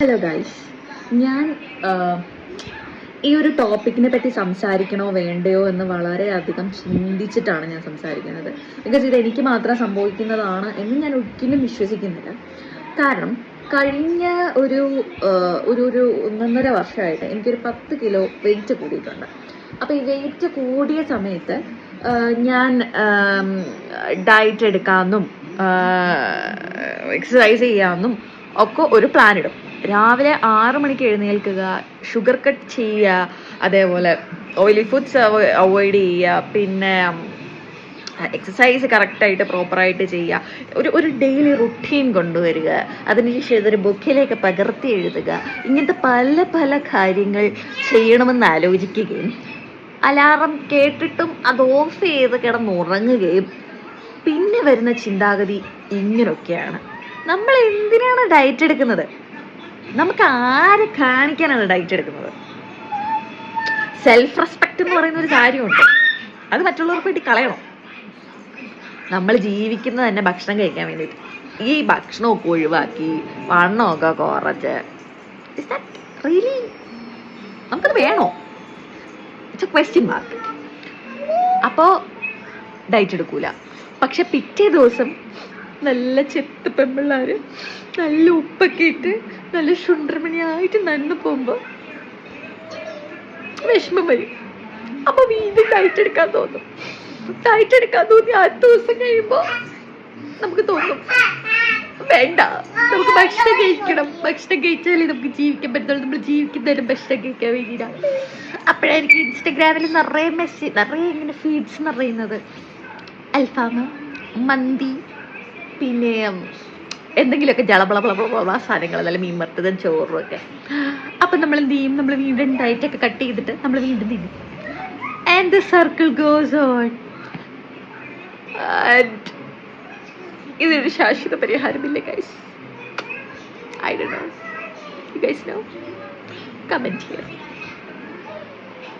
Hello guys, ഞാൻ ഈ ഒരു ടോപ്പിക്കിനെ പറ്റി സംസാരിക്കണോ വേണ്ടയോ എന്ന് വളരെയധികം ചിന്തിച്ചിട്ടാണ് ഞാൻ സംസാരിക്കുന്നത്. ബിക്കോസ് ഇത് എനിക്ക് മാത്രം സംഭവിക്കുന്നതാണ് എന്ന് ഞാൻ ഒരിക്കലും വിശ്വസിക്കുന്നില്ല. കാരണം കഴിഞ്ഞ ഒരു ഒരു 1.5 വർഷമായിട്ട് എനിക്കൊരു 10 കിലോ വെയിറ്റ് കൂടിയിട്ടുണ്ട്. അപ്പോൾ ഈ വെയിറ്റ് കൂടിയ സമയത്ത് ഞാൻ ഡയറ്റ് എടുക്കാമെന്നും എക്സസൈസ് ചെയ്യാമെന്നും ഒക്കെ ഒരു പ്ലാൻ ഇടും. രാവിലെ 6 മണിക്ക് എഴുന്നേൽക്കുക, ഷുഗർ കട്ട് ചെയ്യുക, അതേപോലെ ഓയിലി ഫുഡ്സ് അവോയ്ഡ് ചെയ്യുക, പിന്നെ എക്സസൈസ് കറക്റ്റായിട്ട് പ്രോപ്പറായിട്ട് ചെയ്യുക, ഒരു ഡെയിലി റുട്ടീൻ കൊണ്ടുവരിക, അതിനുശേഷം ഇതൊരു ബുക്കിലേക്ക് പകർത്തി എഴുതുക. ഇങ്ങനത്തെ പല പല കാര്യങ്ങൾ ചെയ്യണമെന്ന് ആലോചിക്കുകയും അലാറം കേട്ടിട്ടും അത് ഓഫ് ചെയ്ത് കിടന്നുറങ്ങുകയും പിന്നെ വരുന്ന ചിന്താഗതി ഇങ്ങനൊക്കെയാണ്. നമ്മൾ എന്തിനാണ് ഡയറ്റ് എടുക്കുന്നത്? നമുക്ക് ആരെ കാണിക്കാനാണ് ഡയറ്റ് എടുക്കുന്നത്? സെൽഫ് റെസ്പെക്റ്റ് എന്ന് പറയുന്ന ഒരു കാര്യമുണ്ട്, അത് മറ്റുള്ളവർക്ക് വേണ്ടി കളയണം. നമ്മൾ ജീവിക്കുന്നത് തന്നെ ഭക്ഷണം കഴിക്കാൻ വേണ്ടിയിട്ട്. ഈ ഭക്ഷണമൊക്കെ ഒഴിവാക്കി വണ്ണമൊക്കെ കുറച്ച് റിയലി നമുക്കത് വേണോ? It's A question mark. അപ്പോൾ ഡയറ്റ് എടുക്കൂല. പക്ഷെ പിറ്റേ ദിവസം നല്ല ചെത്ത് പെമ്പിള്ളാർ നല്ല ഉപ്പൊക്കെ ഇട്ട് നല്ല ശുണ്ട്രമണിയായിട്ട് നടന്നു പോകുമ്പോൾ വിഷമം വരും. അപ്പൊ വീണ്ടും ഡയറ്റ് എടുക്കാൻ തോന്നും. ഡയറ്റ് എടുക്കാൻ തോന്നി 6 ദിവസം കഴിയുമ്പോൾ നമുക്ക് തോന്നും വേണ്ട, നമുക്ക് ഭക്ഷണം കഴിക്കണം. ഭക്ഷണം കഴിച്ചാലേ നമുക്ക് ജീവിക്കാൻ പറ്റുള്ളൂ. നമ്മൾ ജീവിക്കുന്നതിനും ഭക്ഷണം കഴിക്കാൻ വേണ്ടിയിട്ടാണ്. അപ്പോഴായിരിക്കും ഇൻസ്റ്റഗ്രാമിൽ നിറയെ ഇങ്ങനെ ഫീഡ്സ് നിറയുന്നത്. അൽഫാം, മന്തി, പിന്നെ എന്തെങ്കിലുമൊക്കെ ജളബളബളബള സാധനങ്ങൾ, നല്ല മീൻ വറുത്തതും ചോറും ഒക്കെ. അപ്പം നമ്മൾ എന്ത് ചെയ്യും? നമ്മൾ വീണ്ടും ഡയറ്റൊക്കെ കട്ട് ചെയ്തിട്ട് നമ്മൾ വീണ്ടും തിന്നും. And the circle goes on. ഇതൊരു ശാശ്വത പരിഹാരമില്ല guys. I don't know. You guys know? Comment here.